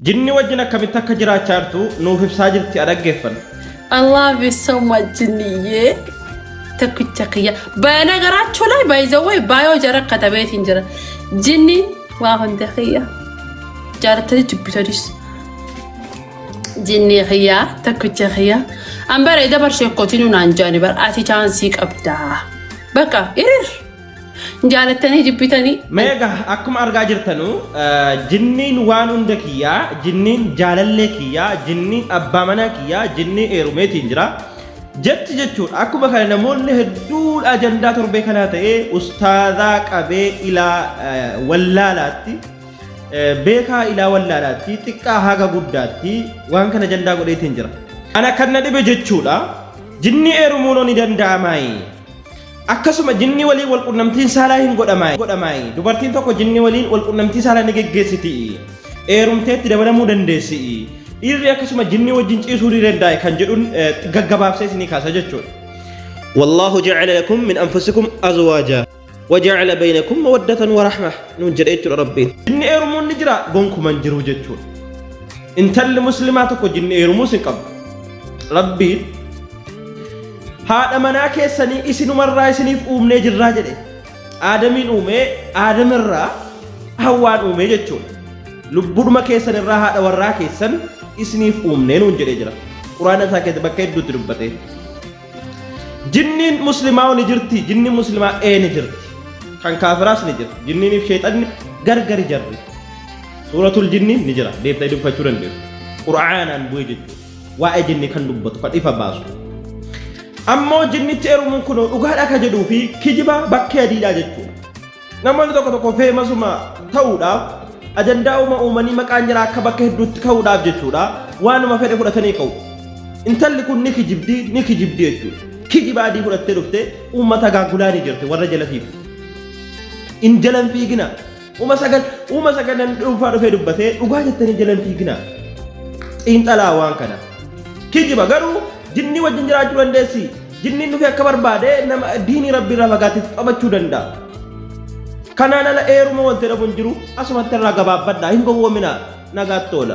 Jinni wajjin akkamitti akka jiraachaa jirtu nuuf ibsaa jirti dhaggeeffanna. I love you so much jinniyee. Takkicha kiyya. Banagaraachuu ላይ ባይዘው ባዮ ጀረክ ከተቤት እንጀራ ጂኒ ዋሁን ተኺያ ጃርተይ ጅብተዲስ ጂኒ ኺያ ተክቸ ኺያ አንበረ ደበር ሸኮቲኑ ናንጃኒ በር አቲ ቻንስ ይቀብዳ በቃ ኢር እንጃለተኒ ጅብተኒ ሜጋ አኩም አርጋ ጅርተኑ ጂኒን ዋኑ እንደኪያ ጂኒን ጃለለ ኪያ ጂኒን አባመና ኪያ ጂኒ ኤሩሜት እንጀራ جت جتشون أكو بخير نمون هدول أجندة تربي كناتي أستاذا كبي إلى ولالاتي بيكا إلى ولالاتي تكا هاga guddatti waan kana ajandaa godhee tinjira ana kana dhibe jechuudha jinni eerumuun ni danda'amai akkasuma jinni waliin wal qunnamtiin saalaa hin godhamai dubartiin tokko jinni waliin wal qunnamtii saalaa ni geggeessiti eerumteetti dabalamuu dandeessi إيري أكسم جني وجن إسوري رداي كان جدون جعباب سيسني كاسة جتشون والله جعل لكم من أنفسكم أزواجا وجعل بينكم مودة ورحمة نجر إيش ربي جني إيرمون نجرا بونكم من جرو جتشون إنت المسلماتك جني إيرمون سكب ربي هذا مناك سني إسنو مرة إسني في نجر راجل آدمين آدم الرا هوان جتشون لبود ما كيسن الرا هذا ورا كيسن isniif uumneen unjedhee jira quraana isaa keessatti bakka hedduutti dubbate jinniin muslimaa ni jirti jinni muslimaa ni jirti kan kaafiraas ni jirti jinniin fi sheexanni gargari jarri suuratul jinni ni jira deebitee dubbachuu dandeessu quraanaan bu'ee jechuudha waa'ee jinni kan dubbatu kan ifa baasu ammoo jinnichi eerumuun kun dhugaadha ka jedhuu fi kijiba bakkee adiidhaa jechuudha namoonni tokko feemasuma ta'uudhaaf ajandaa uumanii maqaan jira akka bakka hedduutti ka'uudhaaf jechuudha waanuma fedhe fudhatanii ka'u intalli kun ni kijibdi jechuudha kijibaadii fudhattee dhufte uummata gaagulaanii jirti warra jalatiif in jalan fiigina uuma sagalan dhuunfaa dhufee dubbatee dhugaa jettanii jalan fiigina xiinxalaa waan kana kijiba garuu jinni wajjin jiraachuu dandeessi jinniin dhufee akka barbaade nama diinii rabbiirraa fagaatee qabachuu danda'a kanaan ala eeruma wanti dhabuun jiru asumatti irraa gabaabbadhaa hin gowwoomina nagaatti oola.